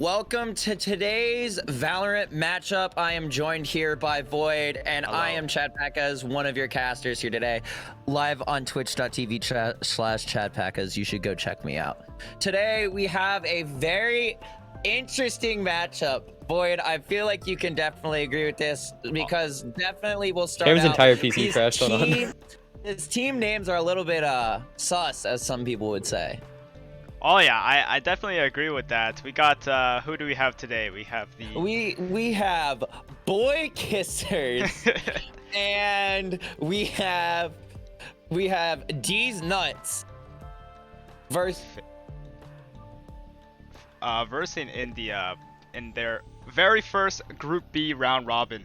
Welcome to today's Valorant matchup. I am joined here by Void, and Hello. I am Chad Packas, one of your casters here today, live on twitch.tv/Chad Packas. You should go check me out. Today, we have a very interesting matchup. Void, I feel like you can definitely agree with this, because definitely we'll start Cam's out. entire PC crashed, hold on. His team names are a little bit sus, as some people would say. Oh yeah, I definitely agree with that. We got who do we have today? We have the we have Boy Kissers and we have Deez Nuts versus versing in their very first Group B round robin.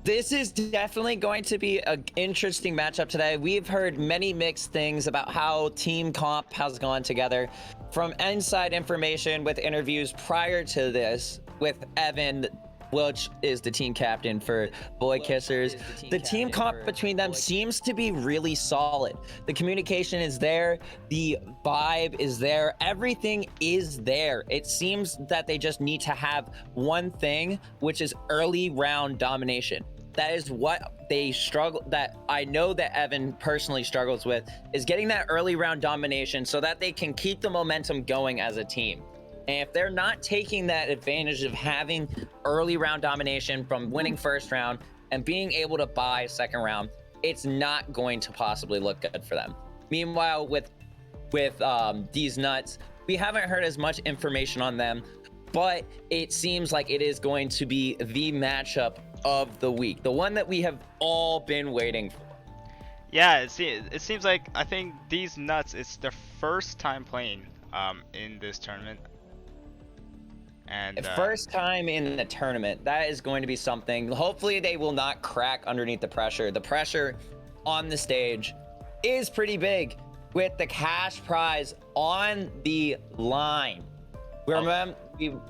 This is definitely going to be an interesting matchup today. We've heard many mixed things about how team comp has gone together. From inside information with interviews prior to this with Evan, which is the team captain for Boy Kissers, the team comp between them seems to be really solid. The communication is there, the vibe is there, everything is there. It seems that they just need to have one thing, which is early round domination. That is what they struggle, that I know that Evan personally struggles with, is getting that early round domination so that they can keep the momentum going as a team. And if they're not taking that advantage of having early round domination from winning first round and being able to buy second round, it's not going to possibly look good for them. Meanwhile, with these nuts, we haven't heard as much information on them, but it seems like it is going to be the matchup of the week, the one that we have all been waiting for. Yeah, it seems like I think these nuts, it's their first time playing in this tournament. And first time in the tournament, that is going to be something. Hopefully they will not crack underneath the pressure. The pressure on the stage is pretty big with the cash prize on the line. Remember, $500.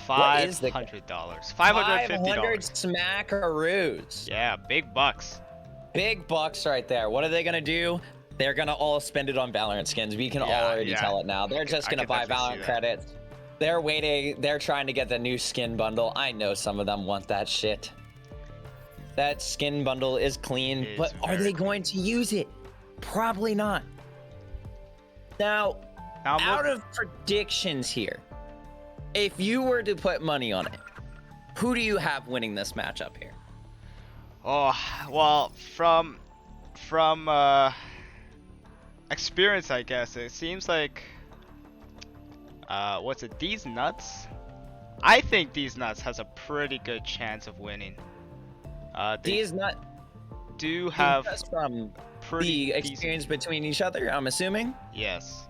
$550. 500 smackaroos. Yeah, big bucks. Big bucks right there. What are they gonna do? They're gonna all spend it on Valorant skins. We can already tell it now. They're just gonna buy Valorant credits. They're waiting. They're trying to get the new skin bundle. I know some of them want that shit. That skin bundle is clean, but are they going to use it? Probably not. Now out of predictions here, if you were to put money on it, who do you have winning this matchup here? Oh, well, from experience, I guess it seems like what's it? These nuts. I think these nuts has a pretty good chance of winning. These nuts do have from the experience between each other, I'm assuming. Yes.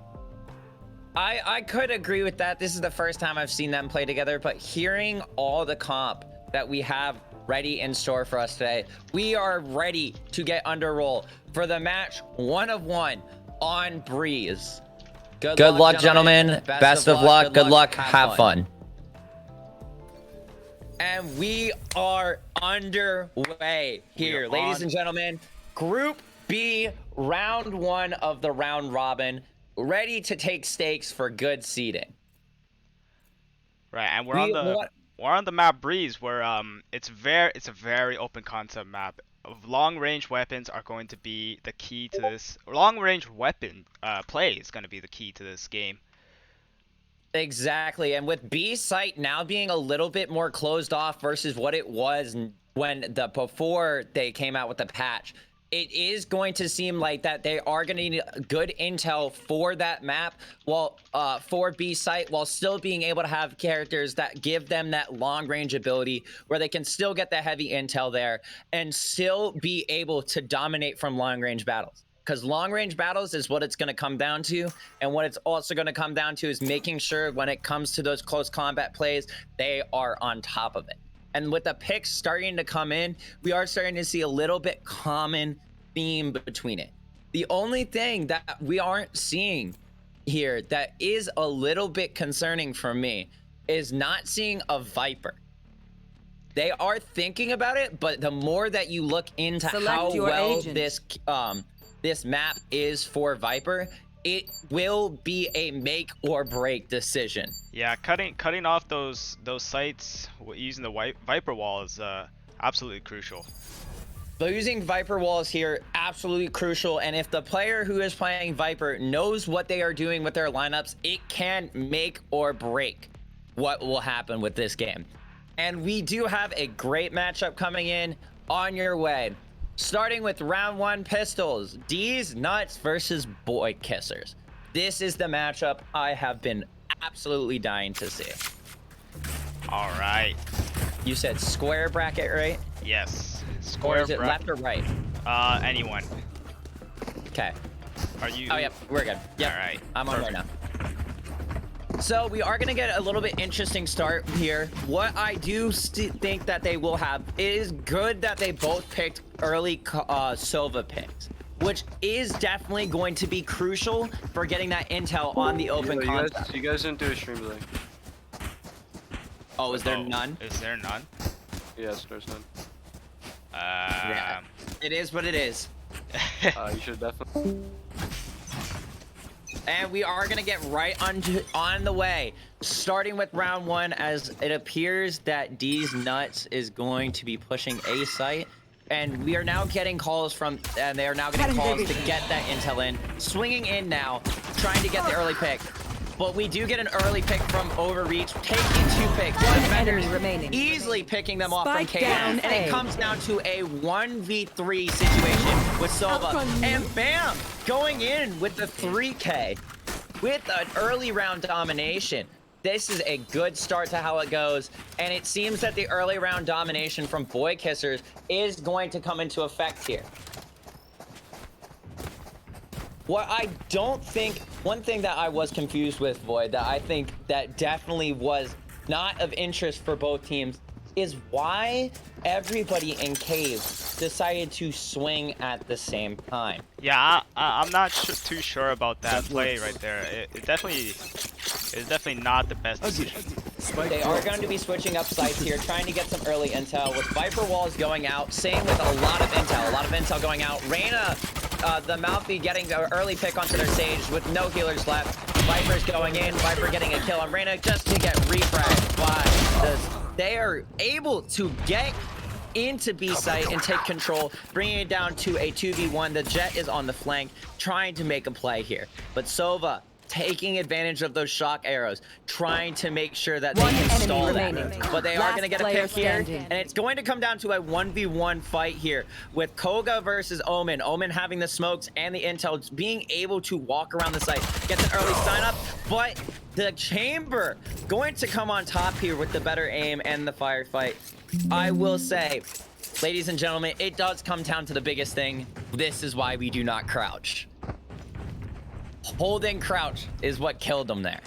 I could agree with that. This is the first time I've seen them play together, but hearing all the comp that we have ready in store for us today, we are ready to get under roll for the match 1 of 1 on Breeze. Good luck, gentlemen. Best of luck. Good luck. Have fun. And we are underway here, ladies and gentlemen. Group B, round 1 of the round robin. Ready to take stakes for good seeding. Right, and we're on the map Breeze, where it's a very open concept map. Long range weapons are going to be the key to this. Long range weapon play is going to be the key to this game. Exactly, and with B site now being a little bit more closed off versus what it was before they came out with the patch, it is going to seem like that they are going to need good intel for that map, while for B site, while still being able to have characters that give them that long range ability where they can still get the heavy intel there and still be able to dominate from long range battles. Because long range battles is what it's going to come down to, and what it's also going to come down to is making sure when it comes to those close combat plays, they are on top of it. And with the picks starting to come in, we are starting to see a little bit common theme between it. The only thing that we aren't seeing here that is a little bit concerning for me is not seeing a Viper. They are thinking about it, but the more that you look into how well this map is for Viper, it will be a make or break decision. Yeah, cutting off those sites using the Viper wall is absolutely crucial. But using Viper walls here, absolutely crucial. And if the player who is playing Viper knows what they are doing with their lineups, it can make or break what will happen with this game. And we do have a great matchup coming in on your way. Starting with round 1 pistols, Deez Nuts versus Boy Kissers. This is the matchup I have been absolutely dying to see. All right. You said square bracket, right? Yes. Or is it left or right? Anyone. Okay. Are you? Oh, yep, we're good. Yep. All right. I'm on right now. So we are going to get a little bit interesting start here. What I do think that they will have, it is good that they both picked early Sova picks, which is definitely going to be crucial for getting that intel on the open concept. You guys didn't do a stream today. Oh, is there none? Is there none? Yes, there's none. Yeah, it is what it is. You should definitely. And we are going to get right on the way, starting with round 1, as it appears that Deez Nuts is going to be pushing A site. And we are now getting calls from, and they are now getting calls to get that intel in. Swinging in now, trying to get the early pick. But we do get an early pick from Overreach, taking 2 picks. Defenders easily picking them off from KM. And it comes down to a 1v3 situation with Sova. And bam! Going in with the 3K with an early round domination. This is a good start to how it goes. And it seems that the early round domination from Boy Kissers is going to come into effect here. What I don't think, one thing that I was confused with, Void, that I think that definitely was not of interest for both teams, is why everybody in Cave decided to swing at the same time. Yeah, I'm not too sure about that play right there. It definitely is definitely not the best decision. They are going to be switching up sites here, trying to get some early intel with Viper walls going out. Same with a lot of intel going out. Reyna, the Malfi getting an early pick onto their Sage with no healers left. Viper's going in, Viper getting a kill on Reyna just to get refragged by this. They are able to get into B site and take control, bringing it down to a 2v1. The Jet is on the flank, trying to make a play here. But Sova taking advantage of those shock arrows, trying to make sure that they can stall that. But they are going to get a pick here, and it's going to come down to a 1v1 fight here with Koga versus Omen. Omen having the smokes and the intel, being able to walk around the site, gets an early sign up, but the Chamber going to come on top here with the better aim and the firefight. I will say, ladies and gentlemen, it does come down to the biggest thing. This is why we do not crouch. Holding crouch is what killed them there.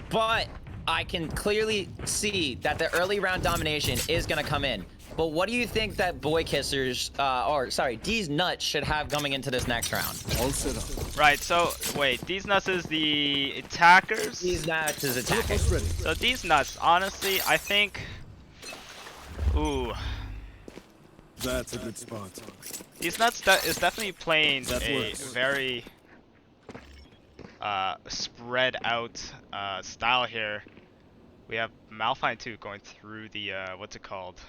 But I can clearly see that the early round domination is going to come in. But what do you think that Boy Kissers, Deez Nuts should have coming into this next round? Right, so, wait, Deez Nuts is the attackers? Deez Nuts is attackers. So Deez Nuts, honestly, I think... Ooh. That's a good spot. Deez Nuts is definitely playing a very... spread out style here. We have Malphine 2 going through the what's it called?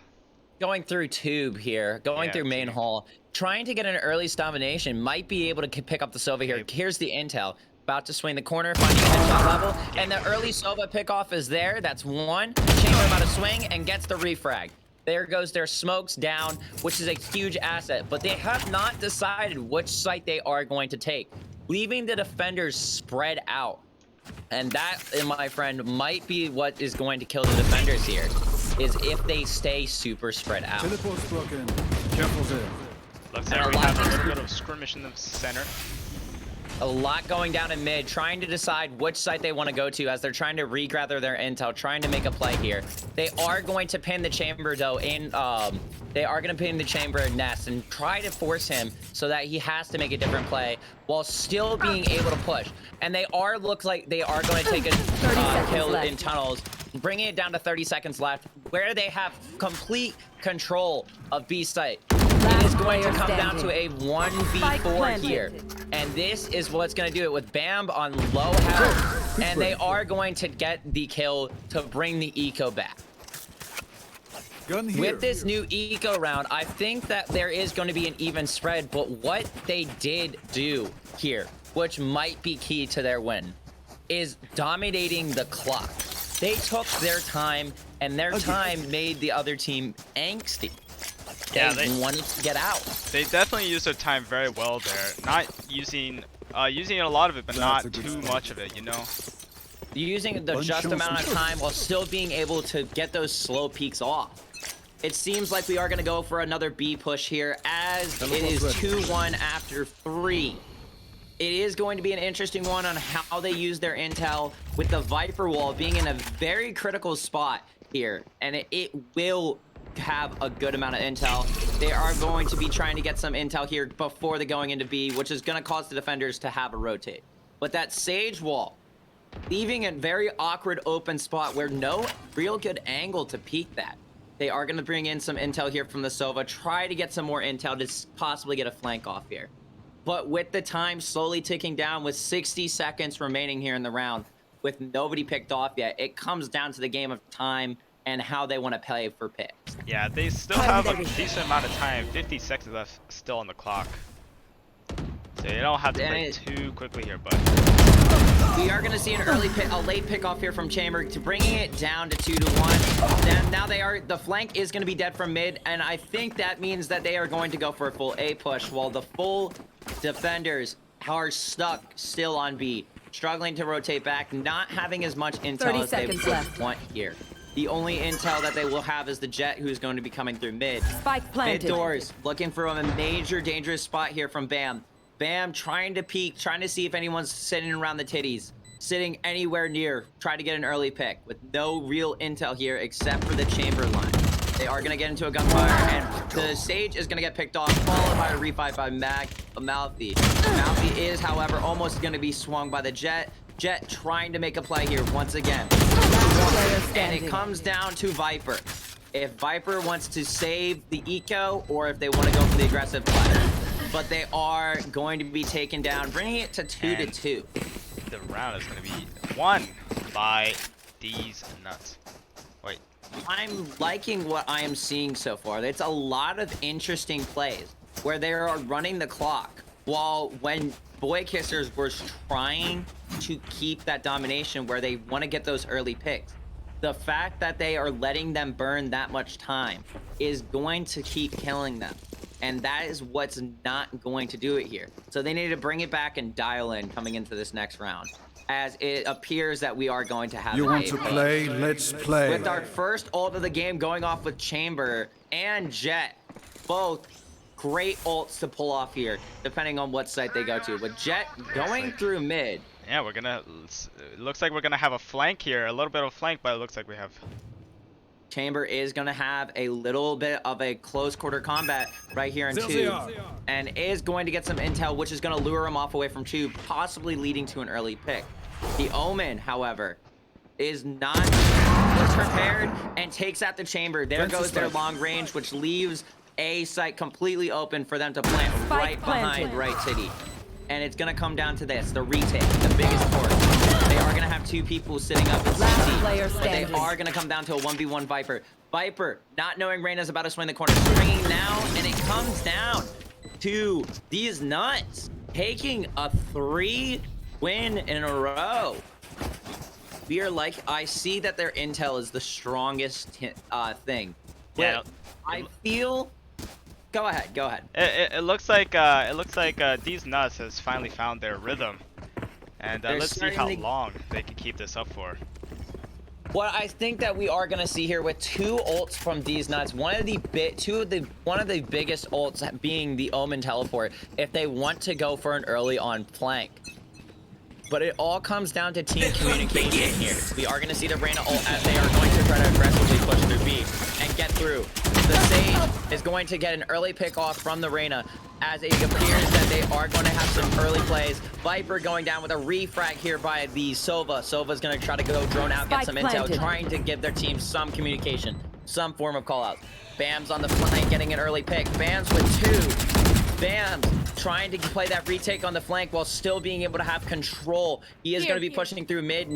Going through tube here, going through main hall, trying to get an early domination. Might be able to pick up the Sova here. Here's the intel. About to swing the corner, finding a headshot level, and the early Sova pickoff is there. That's one. Chamber about to swing and gets the refrag. There goes their smokes down, which is a huge asset, but they have not decided which site they are going to take, leaving the defenders spread out. And that, my friend, might be what is going to kill the defenders here, is if they stay super spread out. Teleport's broken. Careful there. Looks like we have a little bit of skirmish in the center. A lot going down in mid, trying to decide which site they want to go to as they're trying to regather their intel, trying to make a play here. They are going to pin the Chamber, though, in, they are going to pin the Chamber in Nest and try to force him so that he has to make a different play while still being able to push. And they are, looks like they are going to take a kill in tunnels, bringing it down to 30 seconds left, where they have complete control of B site. It is going to player come down to a standing. 1v4 here. And this is what's going to do it with Bam on low health. And they are going to get the kill to bring the eco back. Gun here. With this new eco round, I think that there is going to be an even spread, but what they did do here, which might be key to their win, is dominating the clock. They took their time, and their time made the other team angsty. Yeah, they wanted to get out. They definitely used their time very well there. Not using using a lot of it, but That's not a good too spot. much of it, you know? Using the just amount of time while still being able to get those slow peaks off. It seems like we are going to go for another B push here as it is 2-1 after 3. It is going to be an interesting one on how they use their intel with the Viper wall being in a very critical spot here. And it will have a good amount of intel. They are going to be trying to get some intel here before they're going into B, which is going to cause the defenders to have a rotate. But that Sage wall, leaving a very awkward open spot where no real good angle to peek that. They are going to bring in some intel here from the Sova, try to get some more intel to possibly get a flank off here. But with the time slowly ticking down with 60 seconds remaining here in the round, with nobody picked off yet, it comes down to the game of time and how they want to play for picks. Yeah, they still have a decent amount of time. 50 seconds left still on the clock. So they don't have to play too quickly here, but... We are going to see a late pick off here from Chamber to bringing it down to 2-1. Then now the flank is going to be dead from mid, and I think that means that they are going to go for a full A push while the full defenders are stuck still on B, struggling to rotate back, not having as much intel as they want here. The only intel that they will have is the Jet, who's going to be coming through mid. Spike planted. Mid doors, looking for a major dangerous spot here from Bam. Bam trying to peek, trying to see if anyone's sitting around the titties, sitting anywhere near, try to get an early pick with no real intel here except for the chamber line. They are going to get into a gunfire, and the Sage is going to get picked off, followed by a refight by Malfi. Malfi is, however, almost going to be swung by the Jet. Jet trying to make a play here once again. And it comes down to Viper. If Viper wants to save the eco, or if they want to go for the aggressive play. But they are going to be taken down, bringing it to 2-2. The round is going to be won by Deez nuts. Wait. I'm liking what I am seeing so far. It's a lot of interesting plays where they are running the clock. While when Boy Kissers were trying to keep that domination where they want to get those early picks, the fact that they are letting them burn that much time is going to keep killing them. And that is what's not going to do it here. So they need to bring it back and dial in coming into this next round, as it appears that we are going to have You want to play? Let's play. with our first ult of the game going off with Chamber and Jet. Both great ults to pull off here, depending on what site they go to. With Jet going through mid. Yeah, we're gonna... It looks like we're gonna have a flank here. A little bit of a flank, but it looks like we have... Chamber is going to have a little bit of a close quarter combat right here in 2, and is going to get some intel, which is going to lure him off away from 2, possibly leading to an early pick. The Omen, however, is not prepared and takes out the Chamber. There goes their long range, which leaves A site completely open for them to plant right behind right city. And it's going to come down to this, the retake, the biggest port. They are going to have 2 people sitting up in CT, but they are going to come down to a 1v1 Viper. Viper, not knowing Reyna's about to swing the corner, swinging now, and it comes down to these nuts taking a 3 win in a row. We are like, I see that their intel is the strongest thing. Yeah, I feel... Go ahead. It looks like these nuts has finally found their rhythm, and let's see how long they can keep this up for. What I think that we are gonna see here with 2 ults from these nuts, one of the biggest ults being the Omen teleport, if they want to go for an early on flank. But it all comes down to team communication here. We are gonna see the Reyna ult as they are going to try to aggressively push through B and get through. The Sage is going to get an early pick off from the Reyna, as it appears that they are going to have some early plays. Viper going down with a refrag here by the Sova. Sova's going to try to go drone out, get some intel, trying to give their team some communication. some form of call out. Bams on the flank, getting an early pick. Bams with 2. Bams trying to play that retake on the flank while still being able to have control. He is going to be pushing through mid,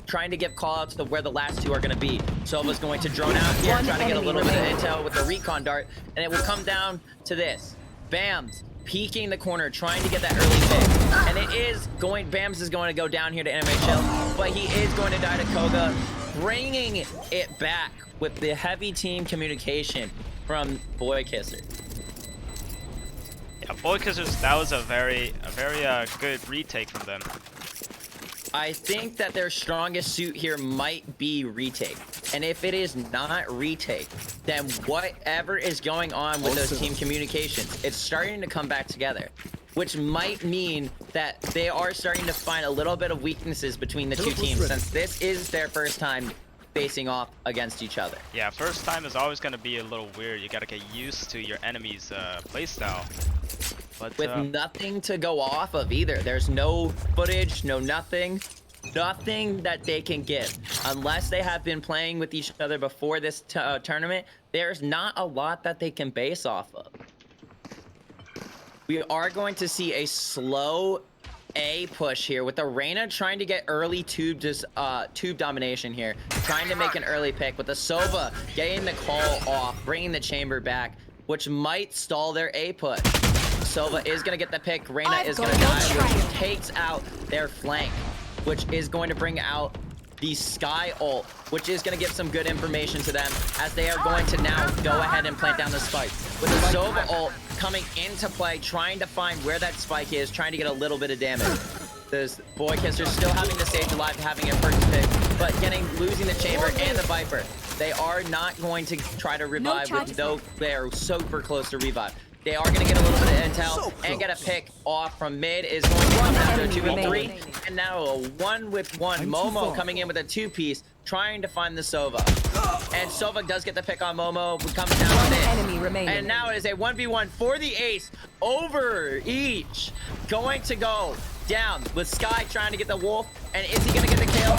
trying to give call outs to where the last 2 are going to be. Sova's going to drone out here, trying to get a little bit of intel with the recon dart, and it will come down to this. Bams peeking the corner, trying to get that early pick. And it is going, Bams is going to go down here to NMHL, but he is going to die to Koga, bringing it back with the heavy team communication from Boy Kisser. Yeah, Boy Kissers, that was a very good retake from them. I think that their strongest suit here might be retake. And if it is not retake, then whatever is going on with those team communications, it's starting to come back together. Which might mean that they are starting to find a little bit of weaknesses between the 2 teams, since this is their first time facing off against each other. Yeah, first time is always going to be a little weird. You got to get used to your enemy's playstyle. But, with nothing to go off of either. There's no footage, nothing that they can give. Unless they have been playing with each other before this tournament, there's not a lot that they can base off of. We are going to see a slow A push here with the Reyna trying to get early tube domination here, trying to make an early pick with the Sova getting the call off, bringing the chamber back, which might stall their A push. Sova is going to get the pick. Reyna is going to die, which takes out their flank, which is going to bring out the Sky ult, which is going to give some good information to them as they are going to now go ahead and plant down the spike. With the Sova ult coming into play, trying to find where that spike is, trying to get a little bit of damage. This Boy Kisser still having the Sage alive, having a first pick, but losing the chamber and the Viper. They are not going to try to revive, though they are super close to revive. They are going to get a little bit of intel and get a pick off from mid. Is going to come down to a 2v3. And now a 1-1. Momo coming in with a 2-piece, trying to find the Sova. And Sova does get the pick on Momo. Comes down to mid. And now it is a 1v1 for the ace over each. Going to go down with Sky trying to get the wolf. And is he going to get the kill?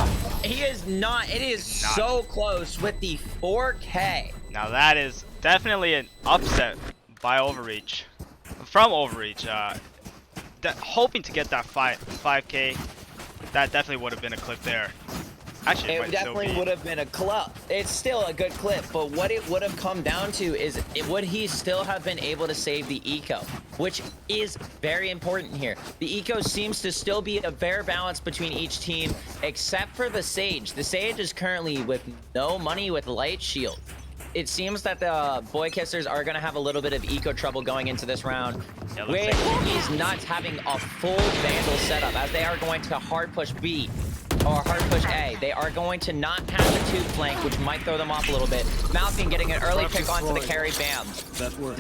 He is not. It is so close with the 4K. Now that is definitely an upset by Overreach, from Overreach, hoping to get that 5K, that definitely would have been a clip there. Actually, it definitely would have been a clip. It's still a good clip, but what it would have come down to is, would he still have been able to save the eco, which is very important here. The eco seems to still be a fair balance between each team, except for the Sage. The Sage is currently with no money with Light Shield. It seems that the Boy Kissers are going to have a little bit of eco trouble going into this round. Yeah, with he's not having a full Vandal setup, as they are going to hard push B or hard push A. They are going to not have the tube flank, which might throw them off a little bit. Malphine getting an early pick onto the carry Bams. That works.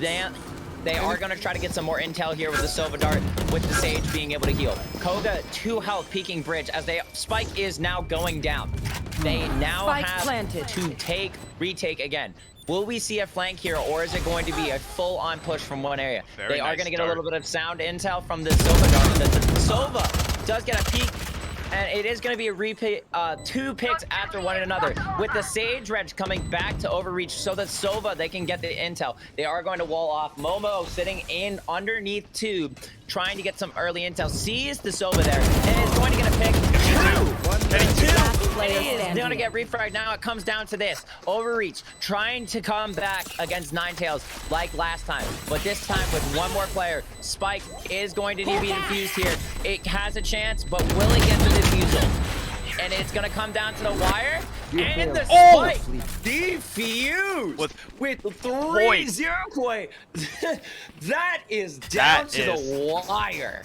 They are going to try to get some more intel here with the Sova Dart, with the Sage being able to heal. Koga, 2 health, peeking bridge, as Spike is now going down. They now have to retake again. Will we see a flank here, or is it going to be a full-on push from one area? They are going to get a little bit of sound intel from the Sova Dart. The Sova does get a peek, and it is going to be a repeat, 2 picks after one another, with the Sage Reg coming back to overreach so that Sova, they can get the intel. They are going to wall off. Momo sitting in underneath tube, trying to get some early intel. Sees the Sova there, and is going to get a pick. 2. It is going to get refragged. Now it comes down to this. Overreach, trying to come back against Ninetales like last time, but this time with one more player. Spike is going to need to be defused here. It has a chance, but will it get the defusal? And it's going to come down to the wire. And the Spike defused with 3-0 point. That is down to the wire.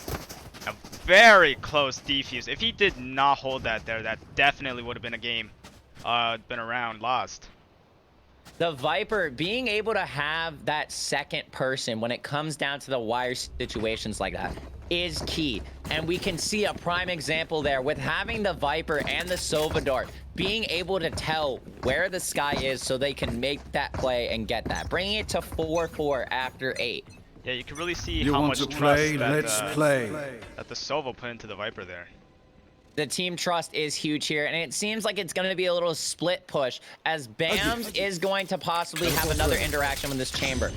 A very close defuse. If he did not hold that there, that definitely would have been a game, been a round lost. The Viper being able to have that second person when it comes down to the wire situations like that is key. And we can see a prime example there with having the Viper and the Sova Dart being able to tell where the Sky is so they can make that play and get that. Bringing it to 4-4 after 8. Yeah, you can really see how much trust that, that the Sova put into the Viper there. The team trust is huge here, and it seems like it's going to be a little split push as Bams is going to possibly have another interaction with this chamber,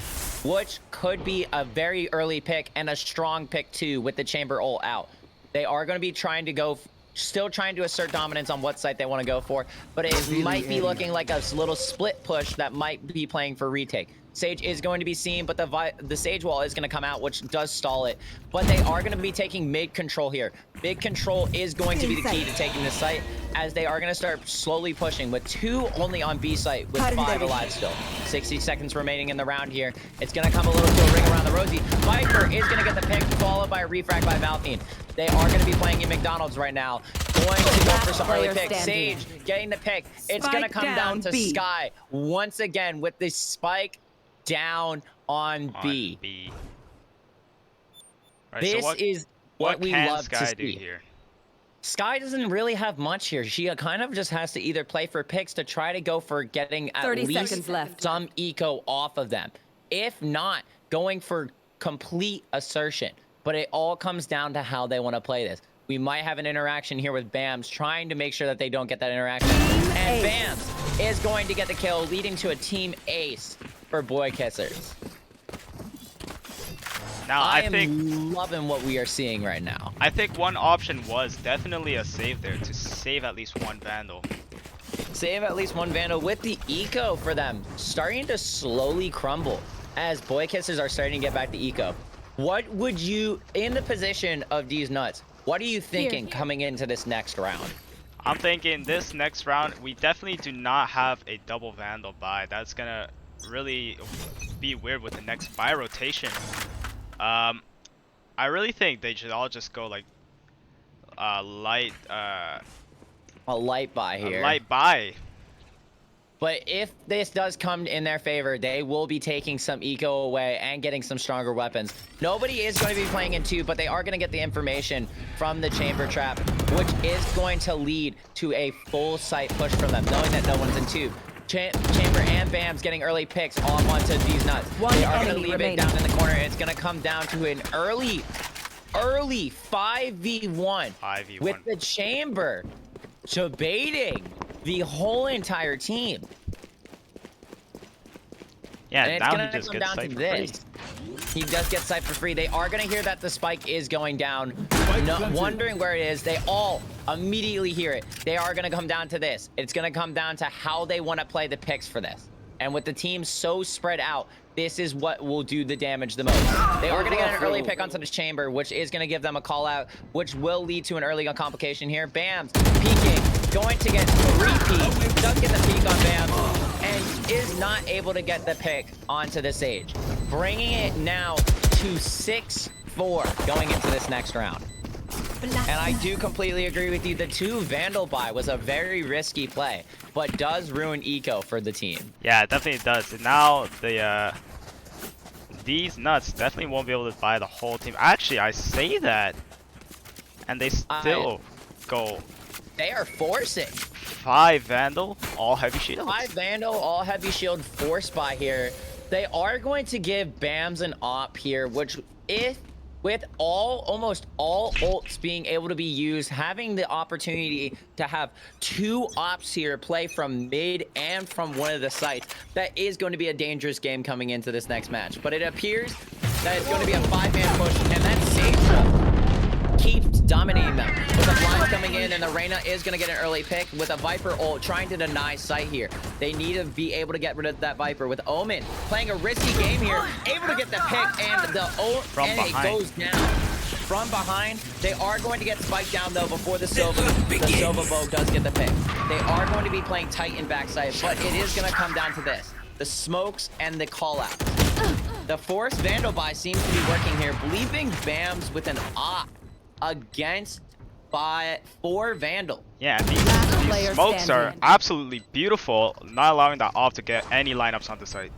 which could be a very early pick and a strong pick too with the chamber ult out. They are going to be trying to go, still trying to assert dominance on what site they want to go for, but it might be looking like a little split push that might be playing for retake. Sage is going to be seen, but the Sage wall is going to come out, which does stall it. But they are going to be taking mid control here. Mid control is going to be the key to taking this site, as they are going to start slowly pushing with 2 only on B site with 5 alive still. 60 seconds remaining in the round here. It's going to come a little to a ring around the rosy. Viper is going to get the pick, followed by a refrag by Valthine. They are going to be playing in McDonald's right now. Going to go for some early picks. Sage getting the pick. It's going to come down to Sky once again with the spike down on B. Right, this so is what we love Sky to see. Do here? Sky doesn't really have much here. She kind of just has to either play for picks to try to go for getting at 30 least seconds left. some eco off of them. If not, going for complete assertion. But it all comes down to how they want to play this. We might have an interaction here with Bams, trying to make sure that they don't get that interaction. And Bams is going to get the kill, leading to a team ace for Boy Kissers. Now I think am loving what we are seeing right now. I think one option was definitely a save there to save at least one Vandal. Save at least one Vandal with the eco for them starting to slowly crumble as Boy Kissers are starting to get back to eco. What would you, in the position of Deez nuts, what are you thinking coming into this next round? I'm thinking this next round, we definitely do not have a double Vandal buy. That's gonna really be weird with the next buy rotation. I really think they should all just go like a light buy here. A light buy. But if this does come in their favor, they will be taking some eco away and getting some stronger weapons. Nobody is going to be playing in 2, but they are going to get the information from the chamber trap, which is going to lead to a full site push from them, knowing that no one's in 2. Chamber and Bams getting early picks off onto these nuts. They are going to leave it down in the corner. It's going to come down to an early 5v1 with the chamber debating the whole entire team. Yeah, and it's now gonna he just come gets down to sight for this. free. He does get sight for free. They are gonna hear that the spike is going down. Wondering where it is. They all immediately hear it. They are gonna come down to this. It's gonna come down to how they want to play the picks for this. And with the team so spread out, this is what will do the damage the most. They are going to get an early pick onto this chamber, which is going to give them a call out, which will lead to an early complication here. Bams peeking, going to get 3 peeks, does get the peek on Bams, and is not able to get the pick onto the Sage. Bringing it now to 6-4 going into this next round. And I do completely agree with you. The 2 Vandal buy was a very risky play, but does ruin eco for the team. Yeah, it definitely does. And now these nuts definitely won't be able to buy the whole team. Actually, I say that, and they still go. They are forcing 5 Vandal, all heavy shields. 5 Vandal, all heavy shield force buy here. They are going to give Bams an op here, which with almost all ults being able to be used, having the opportunity to have 2 ops here play from mid and from one of the sites, that is going to be a dangerous game coming into this next match. But it appears that it's going to be a 5-man push, and that Sage keeps dominating them. With the blind coming in, and the Reyna is going to get an early pick with a Viper ult trying to deny sight here. They need to be able to get rid of that Viper with Omen playing a risky game here, able to get the pick, and the ult, and it goes down. From behind, they are going to get spiked down though before the Sova bow does get the pick. They are going to be playing tight in backside, but it is going to come down to this. The smokes and the call-out. The forced Vandal buy seems to be working here, bleeping Bams with an op against by 4 Vandal. Yeah, these smokes are absolutely beautiful, not allowing that off to get any lineups on the site.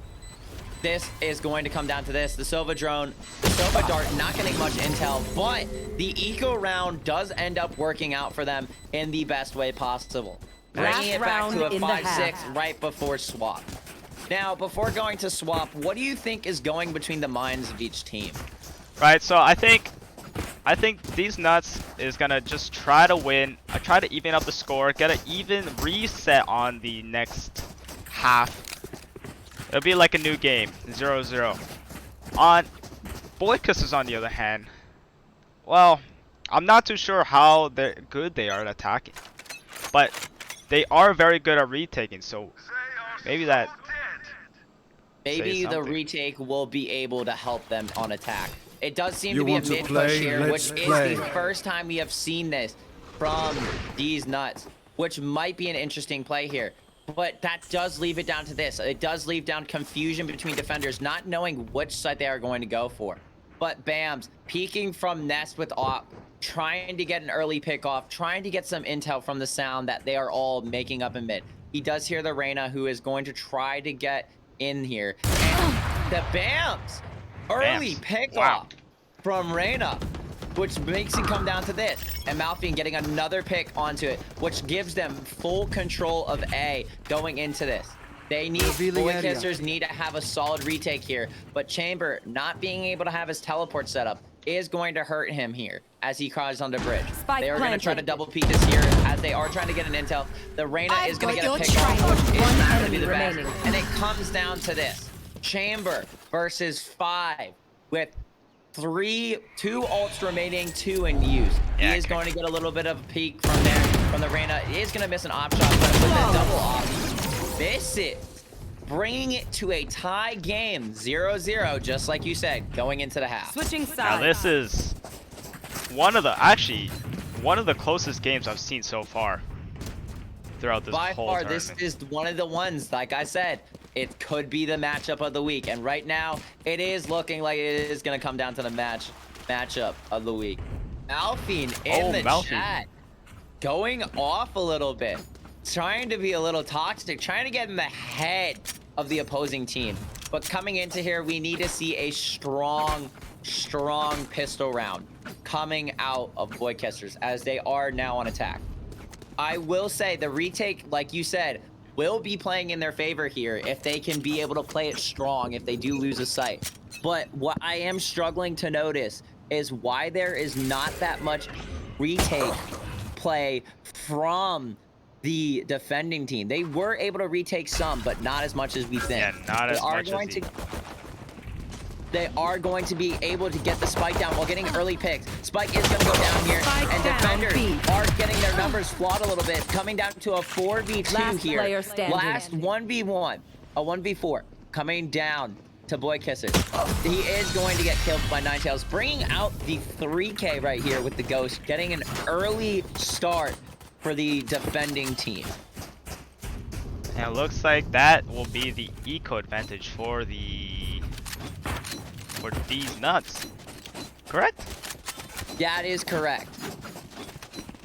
This is going to come down to this. The Sova drone, the Sova dart, not getting much intel, but the eco round does end up working out for them in the best way possible. Bringing it back to a 5-6 right before swap. Now, before going to swap, what do you think is going between the minds of each team? Right, so I think I think Deez Nuts is gonna just try to win, try to even up the score, get an even reset on the next half. It'll be like a new game, 0-0. On Boy Kissers, on the other hand, well, I'm not too sure how good they are at attacking, but they are very good at retaking. So maybe that. Maybe the retake will be able to help them on attack. It does seem to be a want to mid push play? here, Let's which play. is the first time we have seen this from Deez Nuts, which might be an interesting play here. But that does leave it down to this. It does leave down confusion between defenders, not knowing which side they are going to go for. But Bams peeking from Nest with Op, trying to get an early pick off, trying to get some intel from the sound that they are all making up in mid. He does hear the Reyna, who is going to try to get in here. And the Bams early pick off from Reyna, which makes it come down to this. And Malphine getting another pick onto it, which gives them full control of A going into this. They need, Boy Kissers need to have a solid retake here, but Chamber not being able to have his teleport set up is going to hurt him here as he crawls on the bridge. They are going to try to double peek this here as they are trying to get an intel. The Reyna is going to get a pick off, which is not going to be the best. And it comes down to this. Chamber versus 5 with 2 ults remaining, 2 in use. He is going to get a little bit of a peek from there, from the Reyna. He is going to miss an op shot, but with that double off, miss it. Bringing it to a tie game, 0-0, just like you said, going into the half. Switching sides. Now this is one of the closest games I've seen so far throughout this whole tournament. This is one of the ones, like I said, it could be the matchup of the week. And right now, it is looking like it is going to come down to the matchup of the week. Malphine in the chat, going off a little bit. Trying to be a little toxic, trying to get in the head of the opposing team. But coming into here, we need to see a strong pistol round coming out of Boy Kissers as they are now on attack. I will say the retake, like you said, will be playing in their favor here if they can be able to play it strong if they do lose a site. But what I am struggling to notice is why there is not that much retake play from the defending team. They were able to retake some, but not as much as we think. Yeah, not as much as they are going to be able to get the spike down while getting early picks. Spike is going to go down here, and defenders are getting their numbers flawed a little bit, coming down to a 4v2 here. Last 1v1, a 1v4, coming down to Boy Kissers. He is going to get killed by Ninetales, bringing out the 3K right here with the Ghost, getting an early start for the defending team. And it looks like that will be the eco advantage for Deez Nuts. Correct? That is correct.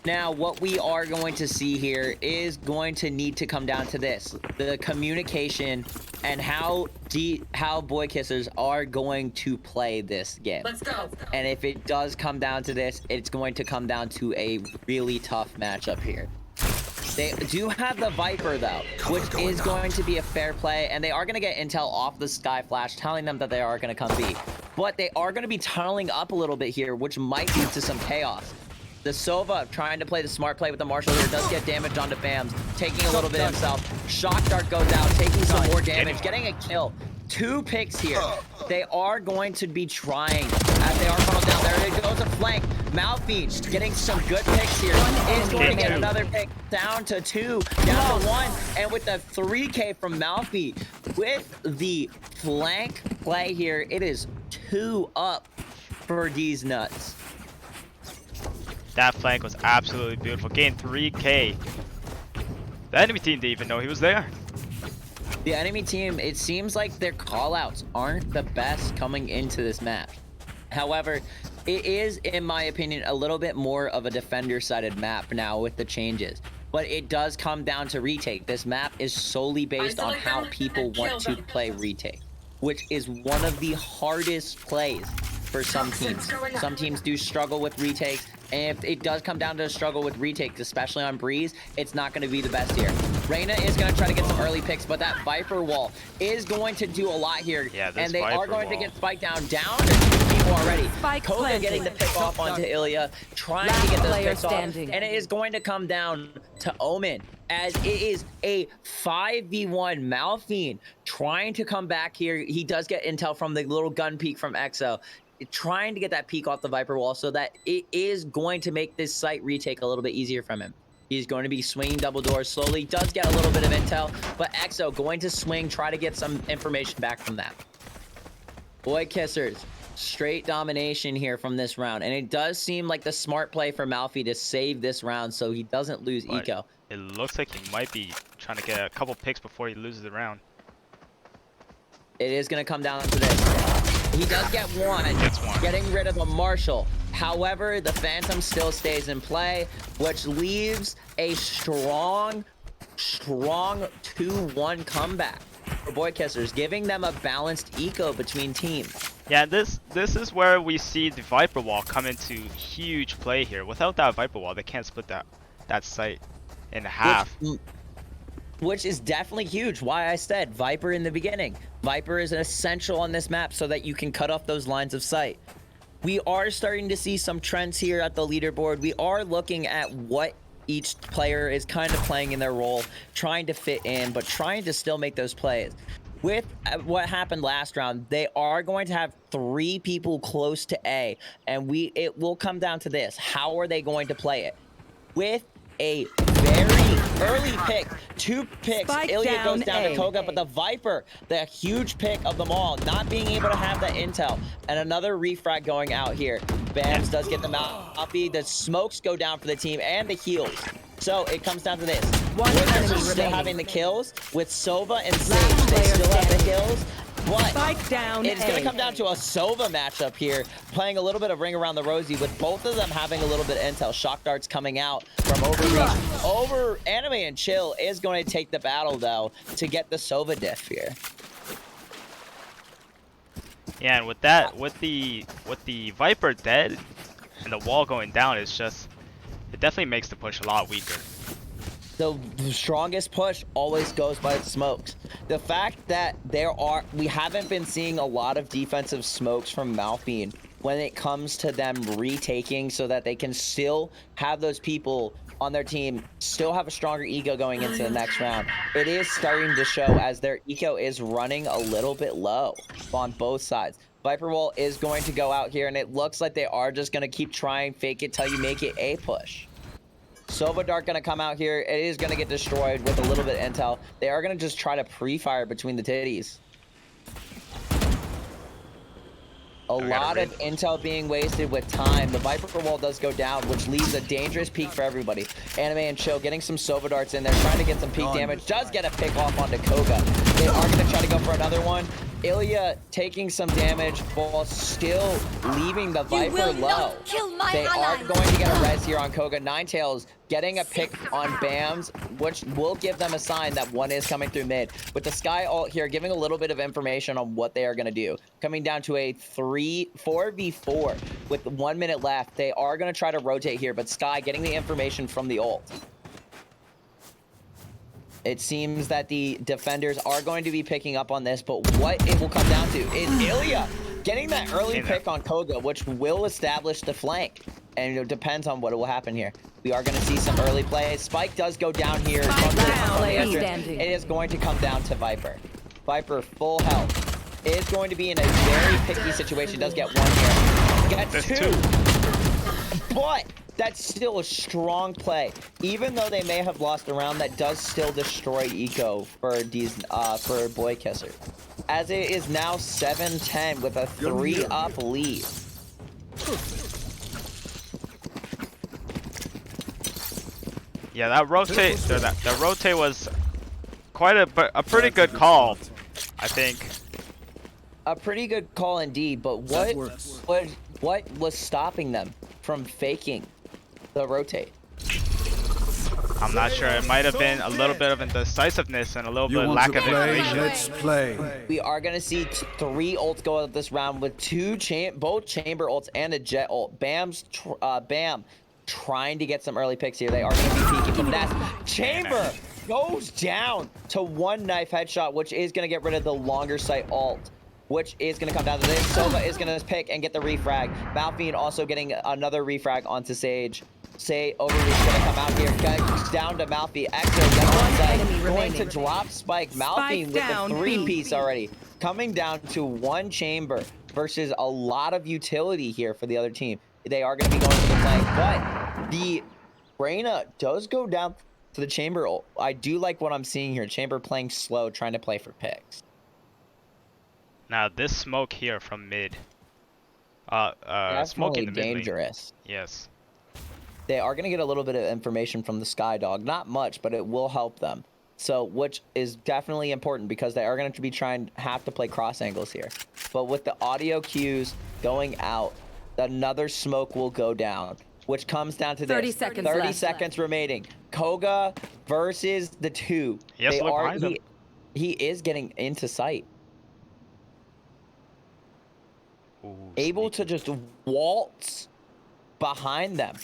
Now, what we are going to see here is going to need to come down to this. The communication and how Boy Kissers are going to play this game. Let's go. And if it does come down to this, it's going to come down to a really tough matchup here. They do have the Viper, though, which is going to be a fair play, and they are going to get intel off the Sky Flash, telling them that they are going to come B. But they are going to be tunneling up a little bit here, which might lead to some chaos. The Sova trying to play the smart play with the Marshall here does get damage onto Bams, taking a little bit himself. Shock Dart goes out, taking some more damage, getting a kill. 2 picks here. They are going to be trying as they are funneled down. There it goes, a flank. Malphine getting some good picks here. Is going to get another pick down to 2, down to 1. And with the 3K from Malphine, with the flank play here, it is 2 up for Deez Nuts. That flank was absolutely beautiful. Gained 3K. The enemy team didn't even know he was there. The enemy team, it seems like their callouts aren't the best coming into this map. However, it is, in my opinion, a little bit more of a defender-sided map now with the changes. But it does come down to retake. This map is solely based on how people want to play retake, which is one of the hardest plays for some teams. Some teams do struggle with retakes, and if it does come down to a struggle with retakes, especially on Breeze, it's not going to be the best here. Reyna is going to try to get some early picks, but that Viper wall is going to do a lot here. Yeah, and they Viper are going wall. to get spiked down to 2 people already. Spike Koga planted. getting the pick off onto Ilya, trying Last to get those player picks off, standing. and it is going to come down to Omen, as it is a 5v1 Malphine trying to come back here. He does get intel from the little gun peek from Exo, trying to get that peek off the Viper wall so that it is going to make this site retake a little bit easier from him. He's going to be swinging double doors slowly, does get a little bit of intel, but Exo going to swing, try to get some information back from that. Boy Kissers, straight domination here from this round, and it does seem like the smart play for Malphie to save this round so he doesn't lose eco. It looks like he might be trying to get a couple picks before he loses the round. It is going to come down to this. He does get one, getting rid of a Marshall. However, the Phantom still stays in play, which leaves a strong 2-1 comeback for Boy Kissers, giving them a balanced eco between teams. Yeah, this is where we see the Viper wall come into huge play here. Without that Viper wall, they can't split that site in half. Which is definitely huge. Why I said Viper in the beginning. Viper is essential on this map so that you can cut off those lines of sight. We are starting to see some trends here at the leaderboard. We are looking at what each player is kind of playing in their role, trying to fit in, but trying to still make those plays. With what happened last round, they are going to have 3 people close to A, and it will come down to this. How are they going to play it? With a very early pick, 2 picks, Spike Ilya goes down down A. to Koga, but the Viper, the huge pick of them all, not being able to have that intel, and another refrag going out here. Bams does get them out. The smokes go down for the team and the heals. So it comes down to this. One enemy Still remaining. having the kills with Sova and Last Sage. They player still have the standing. kills. But Spike down it's going A. to come down to a Sova matchup here, playing a little bit of Ring Around the Rosie, with both of them having a little bit of intel. Shock darts coming out from overreach. Anime and Chill is going to take the battle, though, to get the Sova diff here. Yeah, and with the Viper dead and the wall going down, it definitely makes the push a lot weaker. The strongest push always goes by the smokes. The fact that we haven't been seeing a lot of defensive smokes from Malphine when it comes to them retaking, so that they can still have those people on their team still have a stronger eco going into the next round. It is starting to show as their eco is running a little bit low on both sides. Viper Wall is going to go out here, and it looks like they are just going to keep trying fake it till you make it a push. Sova Dart going to come out here. It is going to get destroyed with a little bit of intel. They are going to just try to pre-fire between the titties. A lot of intel being wasted with time. The Viper Wall does go down, which leaves a dangerous peak for everybody. Anime and Chill getting some Sova Darts in there, trying to get some peak damage. Does get a pick off onto Koga. They are going to try to go for another one. Ilya taking some damage while still leaving the Viper low. They are going to get a res here on Koga. Ninetales getting a pick on Bams, which will give them a sign that one is coming through mid. With the Sky ult here, giving a little bit of information on what they are going to do. Coming down to a 4v4 with 1 minute left. They are going to try to rotate here, but Sky getting the information from the ult. It seems that the defenders are going to be picking up on this, but what it will come down to is Ilya getting that early pick on Koga, which will establish the flank. And it depends on what will happen here. We are going to see some early plays. Spike does go down here. It is going to come down to Viper. Viper, full health. It is going to be in a very picky situation. Does get one here. Gets two. But that's still a strong play. Even though they may have lost a round, that does still destroy eco for Deez, for Boy Kisser. As it is now 7-10 with a 3-up lead. Yeah, that rotate was quite a pretty good call, I think. A pretty good call indeed, but what was stopping them from faking the rotate? I'm not sure. It might have been a little bit of indecisiveness and a little bit lack of information. Let's play. We are gonna see 3 ults go out this round with both chamber ults and a jet ult. Bam trying to get some early picks here. They are gonna be peeking, but that's chamber goes down to 1 knife headshot, which is gonna get rid of the longer sight ult. which is going to come down to this. Sova is going to pick and get the refrag. Malphine also getting another refrag onto Sage. Say Overreach going to come out here. Goes down to Malphine. Exo gets on site. Going to drop Spike. Malphine with the 3-piece already. Coming down to one chamber versus a lot of utility here for the other team. They are going to be going to the flank, but the Reyna does go down to the chamber. I do like what I'm seeing here. Chamber playing slow, trying to play for picks. Now this smoke here from mid. That's smoking the mid lane. dangerous. Yes. They are going to get a little bit of information from the Sky Dog. Not much, but it will help them. So, which is definitely important because they are going to be have to play cross angles here. But with the audio cues going out, another smoke will go down, which comes down to 30 this. seconds 30 left. seconds remaining. Koga versus the 2. Yes, look behind him. He is getting into sight. Ooh, Able sneaky. to just waltz behind them.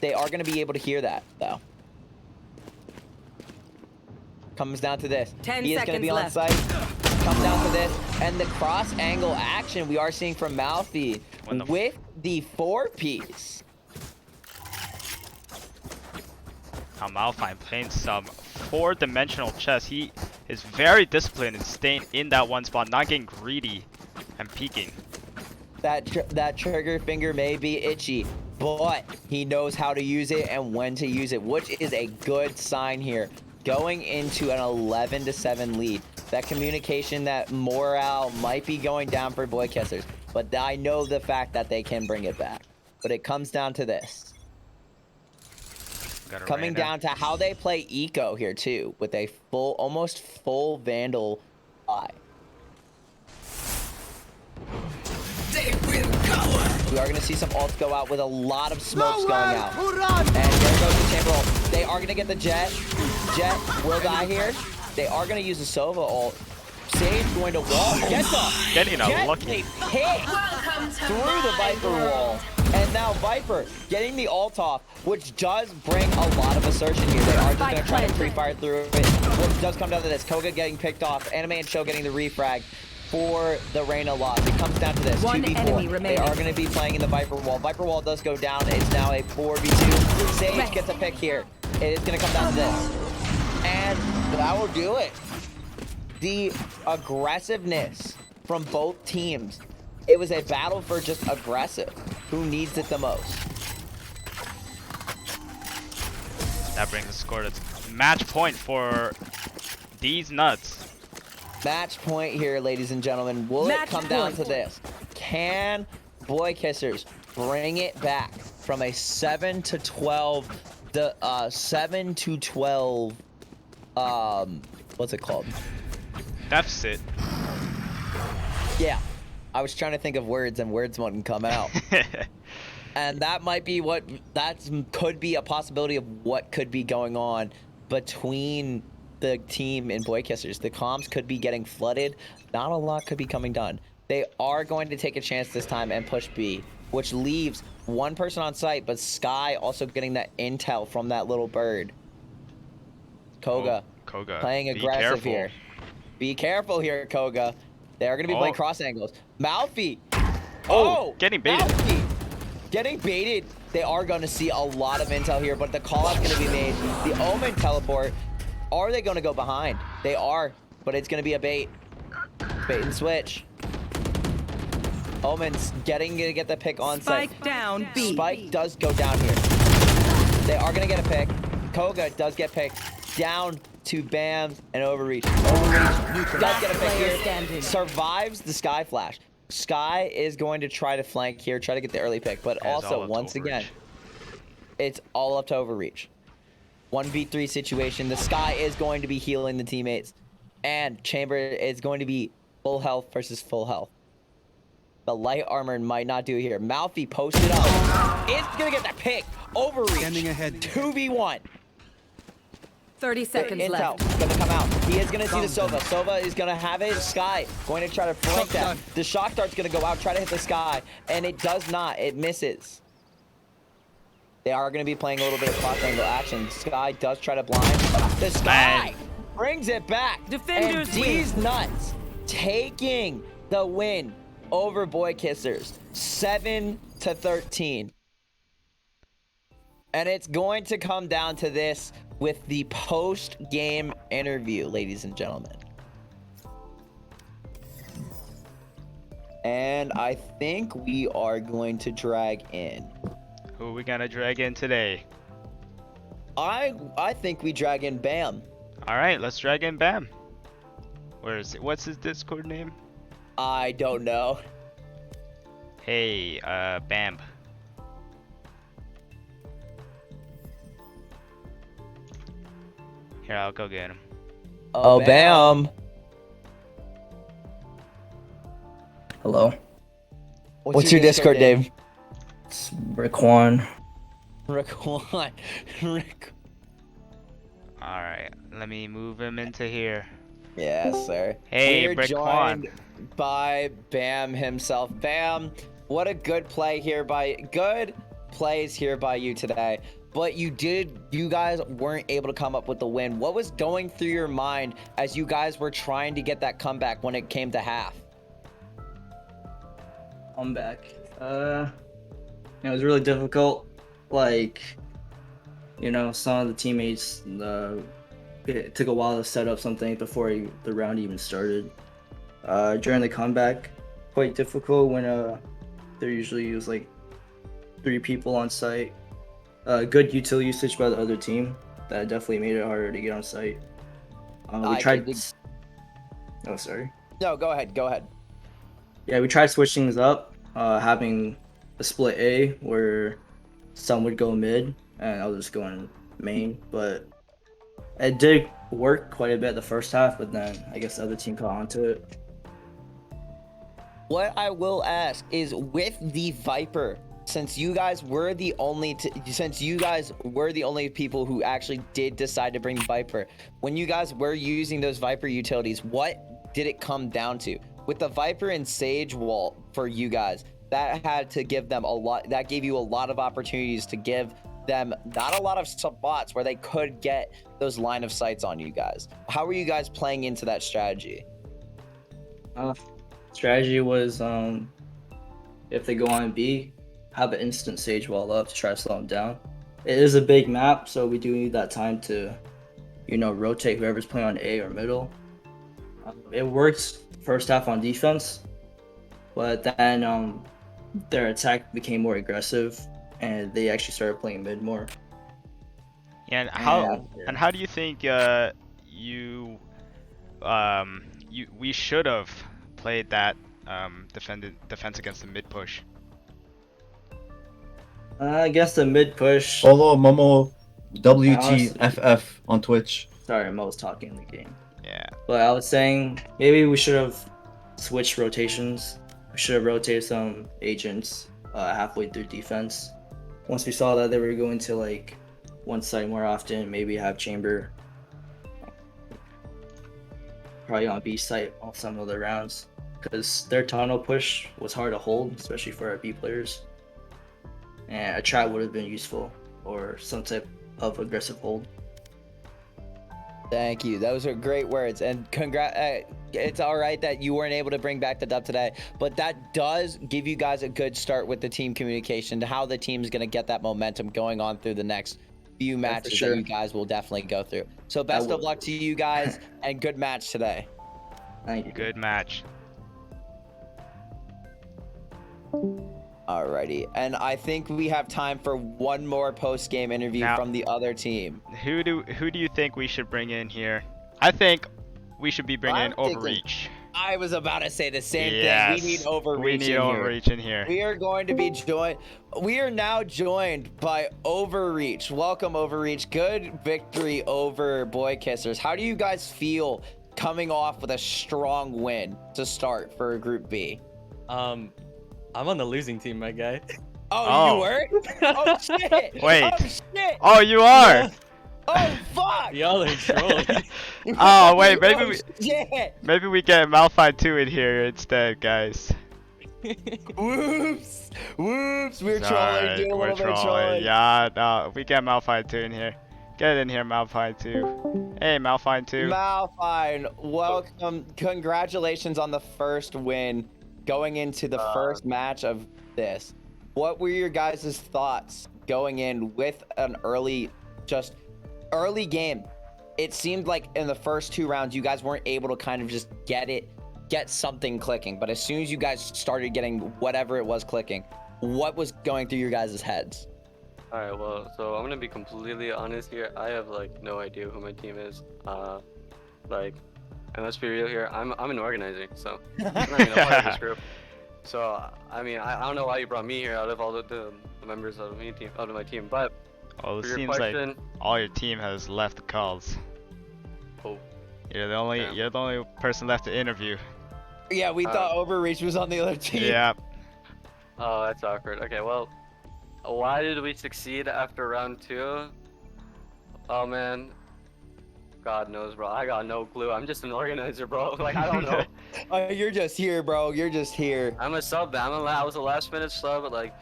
They are going to be able to hear that, though. Comes down to this. 10 he is going to be on seconds site. Comes down to this. And the cross angle action we are seeing from Malphine with the 4-piece. Now Malphine playing some 4-dimensional chess. He is very disciplined and staying in that one spot, not getting greedy and peeking. That trigger finger may be itchy, but he knows how to use it and when to use it, which is a good sign here. Going into an 11-7 lead. That communication, that morale might be going down for Boy Kissers, but I know the fact that they can bring it back. But it comes down to this. Coming down to how they play eco here too, with a almost full Vandal eye. We are going to see some ults go out with a lot of smokes going out. And there goes the chamber ult. They are going to get the Jet. Jet will die here. They are going to use the Sova ult. Sage going to wall. Getting a Jet lucky hit through the Viper wall. And now Viper getting the ult off, which does bring a lot of assertion here. They are just going to try to pre-fire through it. Which does come down to this. Koga getting picked off. Anime and Show getting the refrag for the Reyna loss. It comes down to this. 2v4. They are going to be playing in the Viper wall. Viper wall does go down. It's now a 4v2. Sage gets a pick here. It is going to come down to this. And that will do it. The aggressiveness from both teams. It was a battle for just aggressive. Who needs it the most? That brings the score to match point for these nuts. Match point here, ladies and gentlemen. Will it come down to this? Can Boy Kissers bring it back from a 7-12, the 7-12, what's it called? Deficit. Yeah, I was trying to think of words and words wouldn't come out. And that might be could be a possibility of what could be going on between the team and Boy Kissers. The comms could be getting flooded. Not a lot could be coming done. They are going to take a chance this time and push B, which leaves one person on site, but Sky also getting that intel from that little bird. Koga. Koga. Playing aggressive here. Be careful here, Koga. They are going to be playing cross angles. Malphine. Oh, getting baited. Malphine. Getting baited. They are going to see a lot of intel here, but the call out's going to be made. The Omen teleport. Are they going to go behind? They are, but it's going to be a bait. Bait and switch. Omen's getting to get the pick on site. Spike down B. Spike does go down here. They are going to get a pick. Koga does get picked. Down to Bams and Overreach. Overreach does get a pick here. Survives the Sky Flash. Sky is going to try to flank here, try to get the early pick, but also, once again, it's all up to Overreach. 1v3 situation. The Sky is going to be healing the teammates, and Chamber is going to be full health versus full health. The light armor might not do it here. Malphine posted up. It's going to get the pick. Overreach. Standing ahead. 2v1. 30 seconds left. Intel going to come out. He is going to see the Sova. Sova is going to have it. Sky going to try to flank that. The shock dart's going to go out, try to hit the Sky, and it does not. It misses. They are going to be playing a little bit of cross angle action. Sky does try to blind. The Sky brings it back. Defenders and Deez nuts taking the win over Boy Kissers, 7-13. And it's going to come down to this with the post-game interview, ladies and gentlemen. And I think we are going to drag in. Who are we gonna drag in today? I think we drag in Bam. All right, let's drag in Bam. Where is it? What's his Discord name? I don't know. Hey, Bam. Here, I'll go get him. Oh, Bam. Hello, What's your Discord name? it's Raquan. Raquan. All right, let me move him into here. Yes, sir. Hey, We're Raquan. joined by Bam himself. Bam, what a good play here good plays here by you today. But you guys weren't able to come up with the win. What was going through your mind as you guys were trying to get that comeback when it came to half? I'm back. It was really difficult. Like, some of the teammates, it took a while to set up something before the round even started. During the comeback, quite difficult when there usually was like 3 people on site. Good util usage by the other team. That definitely made it harder to get on site. We tried. Oh, sorry. No, go ahead. Yeah, we tried switching things up, having a split A where some would go mid and others go in main, but it did work quite a bit the first half, but then I guess the other team caught onto it. What I will ask is, with the Viper, since you guys were the only people who actually did decide to bring Viper, when you guys were using those Viper utilities, what did it come down to? With the Viper and Sage wall for you guys, that had to give them a lot. That gave you a lot of opportunities to give them not a lot of spots where they could get those line of sights on you guys. How were you guys playing into that strategy? Strategy was if they go on B, have an instant Sage wall up to try to slow them down. It is a big map, so we do need that time to, rotate whoever's playing on A or middle. It works first half on defense, but then their attack became more aggressive and they actually started playing mid more. Yeah, and how do you think we should have played that defense against the mid push? I guess the mid push. Follow Momo WTFF on Twitch. Sorry, Mo was talking in the game. Yeah. But I was saying maybe we should have switched rotations. We should have rotated some agents halfway through defense. Once we saw that they were going to like one side more often, maybe have Chamber probably on B site on some of the rounds, because their tunnel push was hard to hold, especially for our B players. And a trap would have been useful, or some type of aggressive hold. Thank you. Those are great words, and it's all right that you weren't able to bring back the dub today, but that does give you guys a good start with the team communication to how the team's going to get that momentum going on through the next few matches that you guys will definitely go through. So best of luck to you guys and good match today. Thank you. Good match. Alrighty, and I think we have time for one more post-game interview from the other team. Who do you think we should bring in here? I think we should be bringing in Overreach. I was about to say the same Yes. thing. We need Overreach. We need Overreach in here. We are going to be joined. We are now joined by Overreach. Welcome, Overreach. Good victory over Boy Kissers. How do you guys feel coming off with a strong win to start for Group B? I'm on the losing team, my guy. Oh, you were? Oh, shit. Wait. Oh, shit. Oh, you are. Yeah. Oh, fuck. Y'all are trolling. Oh, wait. Maybe we get Malphite 2 in here instead, guys. Whoops. We're It's trolling. alright, Doing a we're little bit of trolling. Yeah, no, we get Malphite 2 in here. Get in here, Malphine 2. Hey, Malphine 2. Malphine, welcome. Congratulations on the first win going into the first match of this. What were your guys' thoughts going in with an early game? It seemed like in the first 2 rounds, you guys weren't able to kind of just get something clicking. But as soon as you guys started getting whatever it was clicking, what was going through your guys' heads? Alright, well, so I'm gonna be completely honest here. I have like no idea who my team is. Like, and let's be real here. I'm an organizer, so I'm not even a part of this group. So I mean, I don't know why you brought me here out of all the members of my team, but Well, it for your seems question, like all your team has left the calls. Oh. You're the only person left to interview. Yeah, we thought Overreach was on the other team. Yeah. Oh, that's awkward. Okay, well, why did we succeed after round 2? Oh man, God knows, bro. I got no clue. I'm just an organizer, bro. Like, I don't know. Oh, you're just here, bro. You're just here. I'm a sub. I was a last minute sub, but like,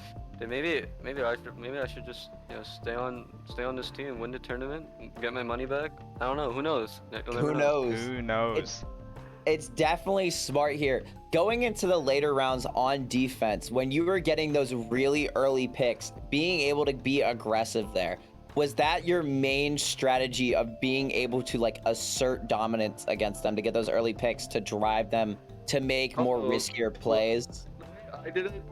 maybe I should just stay on this team, win the tournament, get my money back. I don't know. Who knows? Who knows? Who knows? It's definitely smart here. Going into the later rounds on defense, when you were getting those really early picks, being able to be aggressive there, was that your main strategy of being able to like assert dominance against them to get those early picks to drive them to make more riskier plays? I did it.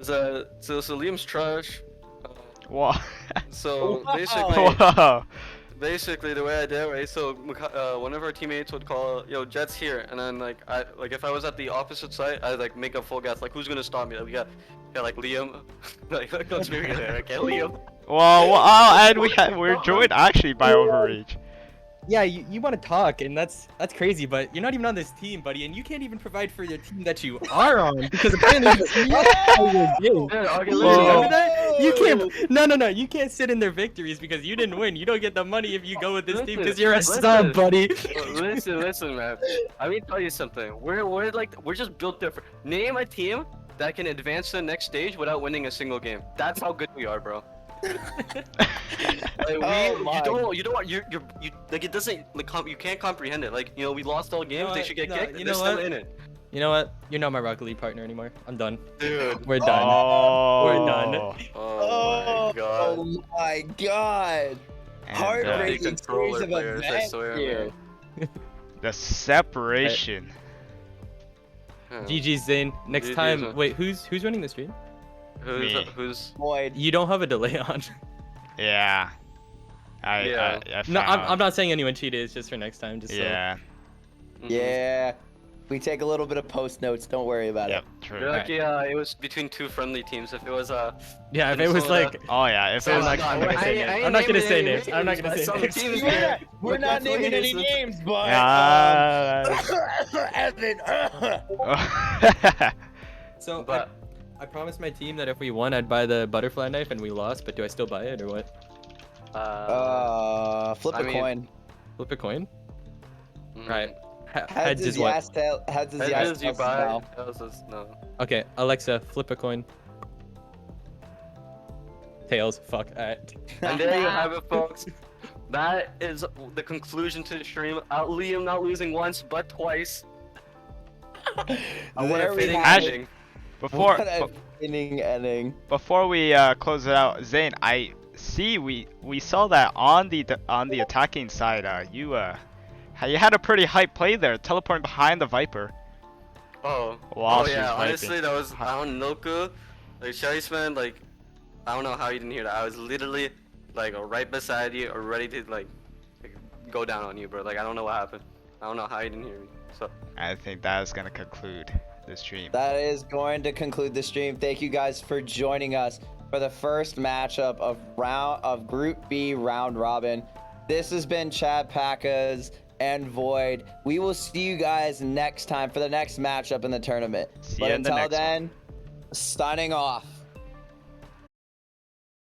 So Liam's trash. Whoa. So Whoa. basically the way I did it, right? So one of our teammates would call, "Yo, Jet's here," and then like if I was at the opposite side, I'd like make a full guess, like who's gonna stop me? Like, we got like Liam, like let's be real there, okay, Liam. Whoa, and we're joined actually by Overreach. Yeah, you want to talk, and that's crazy, but you're not even on this team, buddy, and you can't even provide for the team that you are on because apparently it's not how you're getting. Remember that? You can't. No. You can't sit in their victories because you didn't win. You don't get the money if you go with this team because you're a sub, buddy. Listen, man. I mean, tell you something. We're just built different. Name a team that can advance to the next stage without winning a single game. That's how good we are, bro. Like, you like it doesn't like you can't comprehend it. Like we lost all games. They should get kicked. They're still in it. You know what? You're not my Rocket League partner anymore. I'm done. Dude. We're done. Oh. We're done. Oh my god. Oh my god. Heartbreaking series of players, I events swear, here. man. The separation. GG Zane. Next GG's, time, man. wait, who's running the stream? Who's Void. You don't have a delay on. Yeah. I No, found. I'm not saying anyone cheated. It's just for next time. Just Yeah. Yeah. We take a little bit of post notes. Don't worry about Yep. it. True. You're lucky, it was between 2 friendly teams. If it was yeah, if it was like, Oh yeah. If it was I'm not gonna say names. I'm not gonna say names. We're not naming any names, but Evan. So, But- I promised my team that if we won, I'd buy the butterfly knife, and we lost. But do I still buy it or what? Flip a coin. Flip a coin. mm, Right. Heads Heads is is what? yes. Heads is yes. Heads you tails is buy. no. Tails is no. Okay, Alexa, flip a coin. Tails. Fuck. Alright. And there you have it, folks. That is the conclusion to the stream. Liam not losing once, but twice. What There a we fitting have it. ending. Before What a ending. before we close it out, Zane, I see we saw that on the attacking side, you had a pretty hype play there, teleporting behind the Viper. Oh. While Oh she's yeah. viping. Honestly, that was on Noku. Like Shiceman, like I don't know how you didn't hear that. I was literally like right beside you, or ready to like go down on you, bro. Like I don't know what happened. I don't know how you didn't hear me. So. I think that is gonna conclude the stream. That is going to conclude the stream. Thank you guys for joining us for the first matchup of Group B round robin. This has been Chad Packas and Void. We will see you guys next time for the next matchup in the tournament. See But you in the until next one. then, signing off.